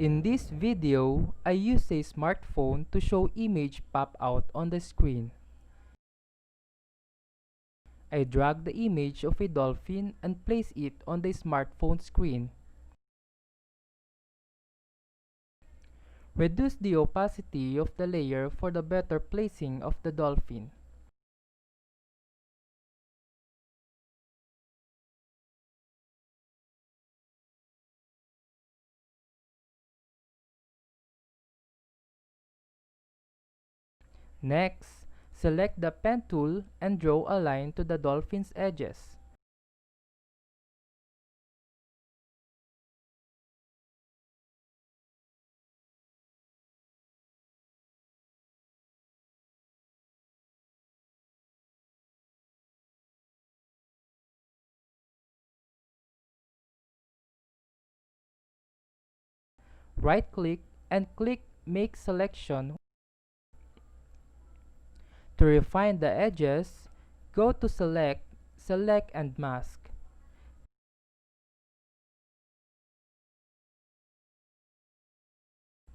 In this video, I use a smartphone to show image pop out on the screen. I drag the image of a dolphin and place it on the smartphone screen. Reduce the opacity of the layer for the better placing of the dolphin. Next, select the pen tool and draw a line to the dolphin's edges. Right-click and click Make Selection. To refine the edges, go to Select and Mask.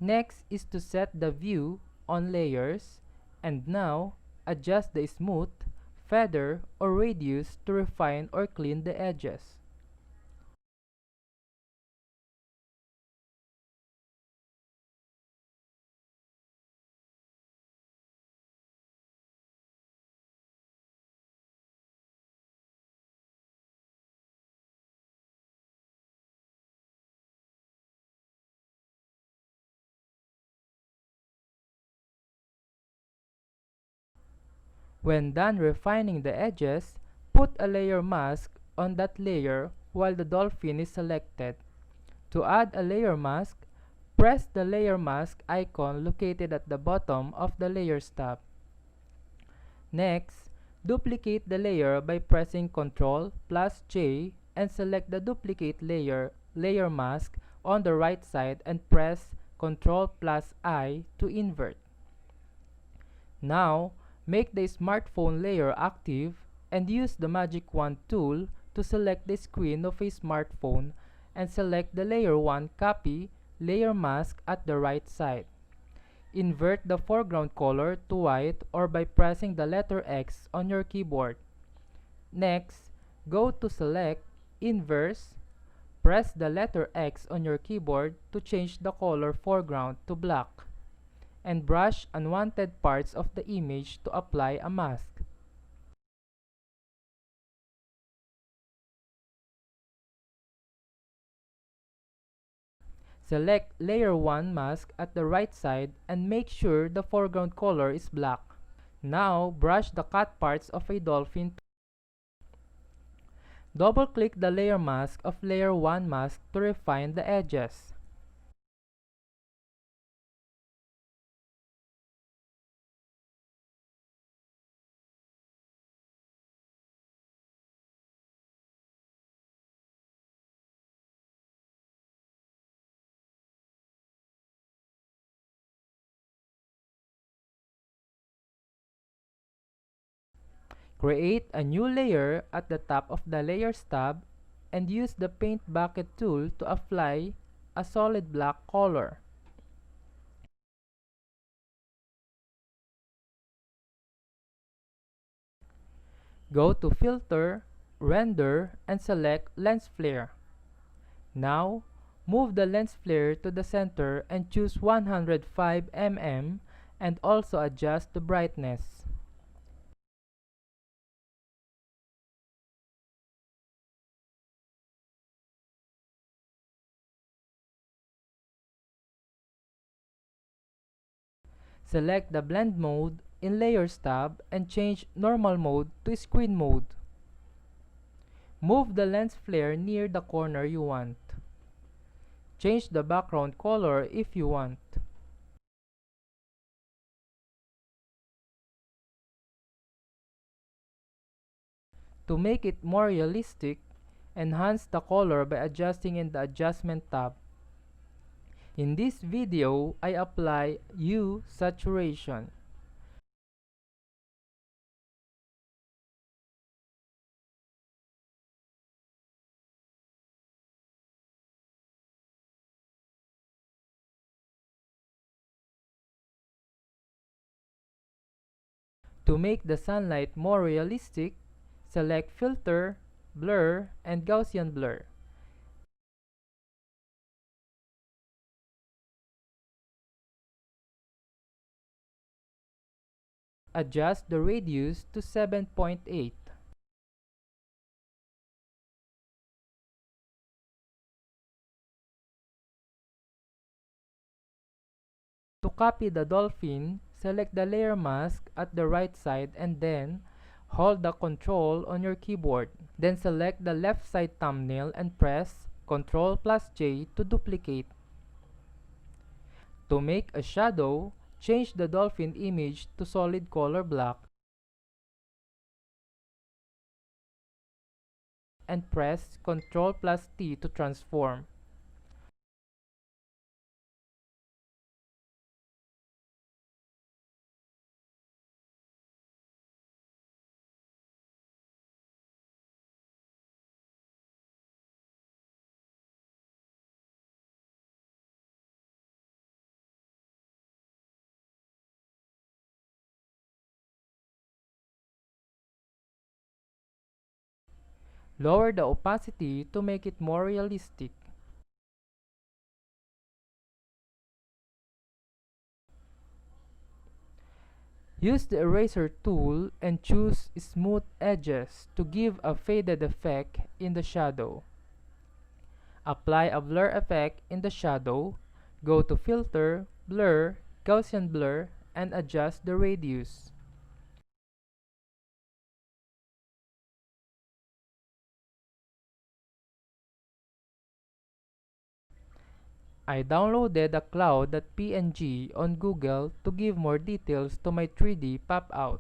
Next is to set the view on layers, and now adjust the smooth, feather, or radius to refine or clean the edges. When done refining the edges, put a layer mask on that layer while the dolphin is selected. To add a layer mask, press the layer mask icon located at the bottom of the Layers tab. Next, duplicate the layer by pressing Ctrl+J and select the duplicate layer mask on the right side and press Ctrl+I to invert. Now, make the smartphone layer active and use the magic wand tool to select the screen of a smartphone and select the layer 1 copy layer mask at the right side. Invert the foreground color to white or by pressing the letter X on your keyboard. Next, go to Select, Inverse, press the letter X on your keyboard to change the color foreground to black, and brush unwanted parts of the image to apply a mask. Select Layer 1 mask at the right side and make sure the foreground color is black. Now, brush the cut parts of a dolphin. Double-click the layer mask of Layer 1 mask to refine the edges. Create a new layer at the top of the Layers tab and use the Paint Bucket tool to apply a solid black color. Go to Filter, Render, and select Lens Flare. Now, move the lens flare to the center and choose 105 mm and also adjust the brightness. Select the Blend mode in Layers tab and change Normal mode to Screen mode. Move the lens flare near the corner you want. Change the background color if you want. To make it more realistic, enhance the color by adjusting in the Adjustment tab. In this video, I apply Hue Saturation. To make the sunlight more realistic, select Filter, Blur, and Gaussian Blur. Adjust the radius to 7.8. To copy the dolphin, select the layer mask at the right side and then hold the Ctrl on your keyboard. Then select the left side thumbnail and press Ctrl+J to duplicate. To make a shadow, change the dolphin image to solid color black and press Ctrl+T to transform. Lower the opacity to make it more realistic. Use the eraser tool and choose Smooth Edges to give a faded effect in the shadow. Apply a blur effect in the shadow, go to Filter, Blur, Gaussian Blur, and adjust the radius. I downloaded a cloud.png on Google to give more details to my 3D pop-out.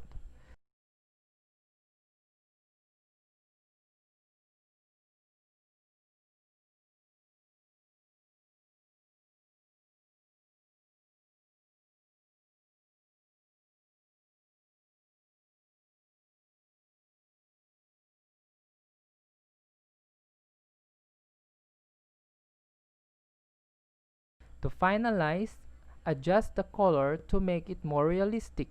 To finalize, adjust the color to make it more realistic.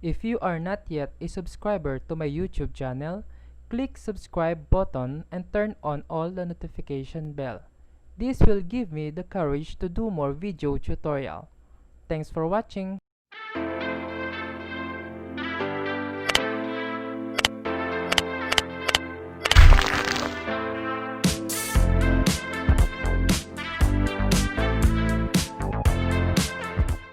If you are not yet a subscriber to my YouTube channel, click subscribe button and turn on all the notification bell. This will give me the courage to do more video tutorial. Thanks for watching.